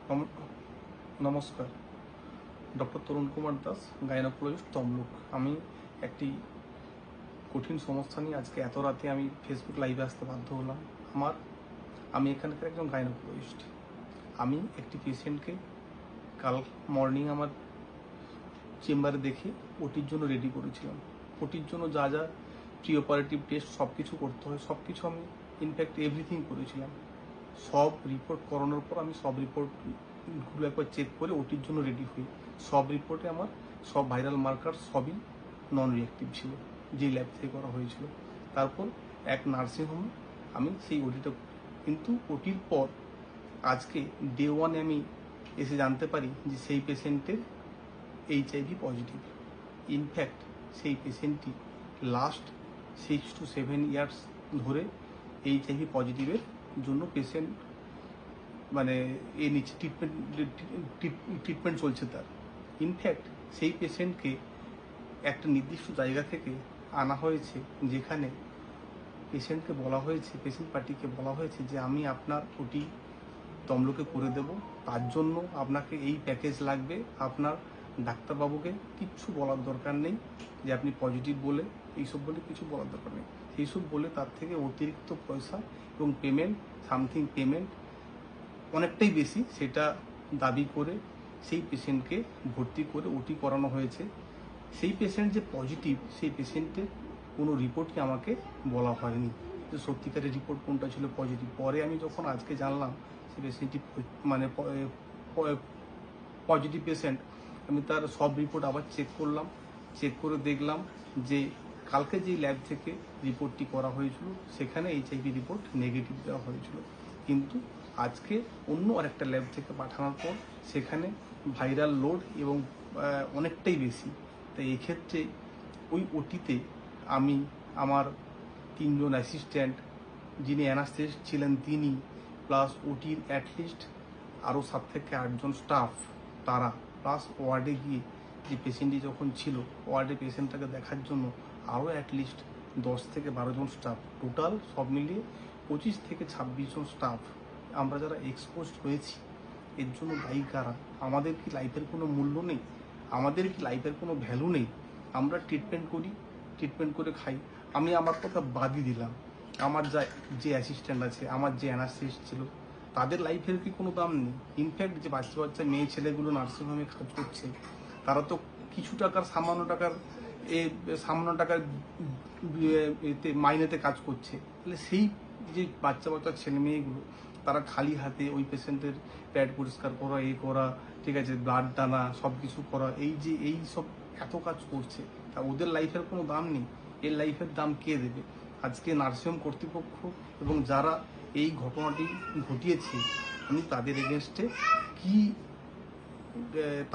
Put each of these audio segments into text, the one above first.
নম- নমস্কার। ডক্টর তরুণ কুমার দাস, গাইনোকোলজিস্ট, তমলুক। আমি একটি কঠিন সমস্যা নিয়ে আজকে এত রাতে আমি ফেসবুক লাইভে আসতে বাধ্য হলাম। আমি এখানকার একজন গাইনোকোলজিস্ট। আমি একটি পেশেন্টকে কাল মর্নিং আমার চেম্বারে দেখে ওটির জন্য রেডি করেছিলাম। ওটির জন্য যা যা প্রি অপারেটিভ টেস্ট সব কিছু করতে হয়, সব কিছু আমি ইনফ্যাক্ট এভরিথিং করেছিলাম। সব রিপোর্ট করানোর পর আমি সব রিপোর্টগুলো একবার চেক করে ওটির জন্য রেডি হই। সব রিপোর্টে আমার সব ভাইরাল মার্কার সবই নন রিঅ্যাক্টিভ ছিল, যে ল্যাব থেকে করা হয়েছিল। তারপর এক নার্সিংহোমে আমি সেই ওটিটা, কিন্তু ওটির পর আজকে ডে ওয়ানে আমি এসে জানতে পারি যে সেই পেশেন্টের HIV পজিটিভ। ইনফ্যাক্ট সেই পেশেন্টটি লাস্ট 6 to 7 ইয়ার্স ধরে HIV পজিটিভের জন্য পেশেন্ট মানে নিচ্ছে, ট্রিটমেন্ট চলছে তার। ইনফ্যাক্ট সেই পেশেন্টকে একটা নির্দিষ্ট জায়গা থেকে আনা হয়েছে, যেখানে পেশেন্টকে বলা হয়েছে, পেশেন্ট পার্টিকে বলা হয়েছে যে আমি আপনার ওটি তমলুকে করে দেব, তার জন্য আপনাকে এই প্যাকেজ লাগবে। আপনার ডাক্তারবাবুকে কিচ্ছু বলার দরকার নেই যে আপনি পজিটিভ বলে, এইসব বলে কিছু বলার দরকার নেই। সেইসব বলে তার থেকে অতিরিক্ত পয়সা এবং পেমেন্ট, সামথিং পেমেন্ট অনেকটাই বেশি, সেটা দাবি করে সেই পেশেন্টকে ভর্তি করে ওটি করানো হয়েছে। সেই পেশেন্ট যে পজিটিভ, সেই পেশেন্টের কোনো রিপোর্টই আমাকে বলা হয়নি যে সত্যিকারের রিপোর্ট কোনটা ছিল পজিটিভ। পরে আমি যখন আজকে জানলাম সেই পেশেন্টটি মানে পজিটিভ পেশেন্ট, আমি তার সব রিপোর্ট আবার চেক করলাম। চেক করে দেখলাম যে কালকে যেই ল্যাব থেকে রিপোর্টটি করা হয়েছিল সেখানে HIV রিপোর্ট নেগেটিভ দেওয়া হয়েছিল, কিন্তু আজকে অন্য আরেকটা ল্যাব থেকে পাঠানোর পর সেখানে ভাইরাল লোড এবং অনেকটাই বেশি। তাই এক্ষেত্রে ওই ওটিতে আমি, আমার 3 জন অ্যাসিস্ট্যান্ট, যিনি অ্যানাস্থেসিস্ট ছিলেন তিনি, প্লাস ওটির অ্যাটলিস্ট আরও 7 থেকে 8 জন স্টাফ, তারা প্লাস ওয়ার্ডে গিয়ে যে পেশেন্টটি যখন ছিল ওয়ার্ডে পেশেন্টটাকে দেখার জন্য আরও অ্যাটলিস্ট 10 থেকে 12 জন স্টাফ, টোটাল সব মিলিয়ে 25 থেকে 26 জন স্টাফ। আমরা যারা এক্সপোজড হয়েছি এর জন্য দায়ী কারা? আমাদের কি লাইফের কোনো মূল্য নেই? আমাদের কি লাইফের কোনো ভ্যালু নেই? আমরা ট্রিটমেন্ট করি, ট্রিটমেন্ট করে খাই। আমি আমার কথা বাদই দিলাম, আমার যে অ্যাসিস্ট্যান্ট আছে, আমার যে অ্যানাস্থেসিস্ট ছিল, তাদের লাইফের কি কোনো দাম নেই? ইনফ্যাক্ট যে বাচ্চা বাচ্চা মেয়ে ছেলেগুলো নার্সিংহোমে কাজ করছে, তারা তো কিছু টাকার সামান্য টাকার এতে মাইনেতে কাজ করছে। তাহলে সেই যে বাচ্চা বাচ্চা ছেলে মেয়েগুলো, তারা খালি হাতে ওই পেশেন্টের প্যাড পরিষ্কার করা, করা, ঠিক আছে, ব্লাড টানা, সব কিছু করা, এই সব এত কাজ করছে, তা ওদের লাইফের কোনো দাম নেই? এর লাইফের দাম কে দেবে? আজকে নার্সিংহোম কর্তৃপক্ষ এবং যারা এই ঘটনাটি ঘটিয়েছে, আমি তাদের এগেনস্টে কি,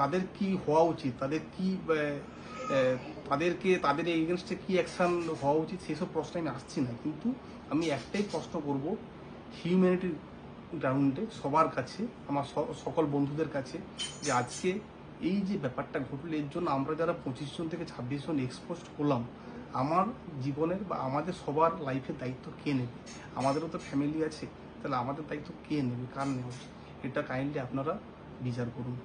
তাদের কি হওয়া উচিত, তাদের এগেনস্টে কি অ্যাকশন হওয়া উচিত, সেসব প্রশ্ন আমি আসছি না। কিন্তু আমি একটাই প্রশ্ন করব হিউম্যানিটির গ্রাউন্ডে সবার কাছে, আমার সকল বন্ধুদের কাছে, যে আজকে এই যে ব্যাপারটা ঘটলো, এর জন্য আমরা যারা 25 জন থেকে 26 জন এক্সপোজড হলাম, আমার জীবনের বা আমাদের সবার লাইফের দায়িত্ব কে নেবে? আমাদেরও তো ফ্যামিলি আছে, তাহলে আমাদের দায়িত্ব কে নেবে, কার নেওয়া? এটা কাইন্ডলি আপনারা বিচার করুন।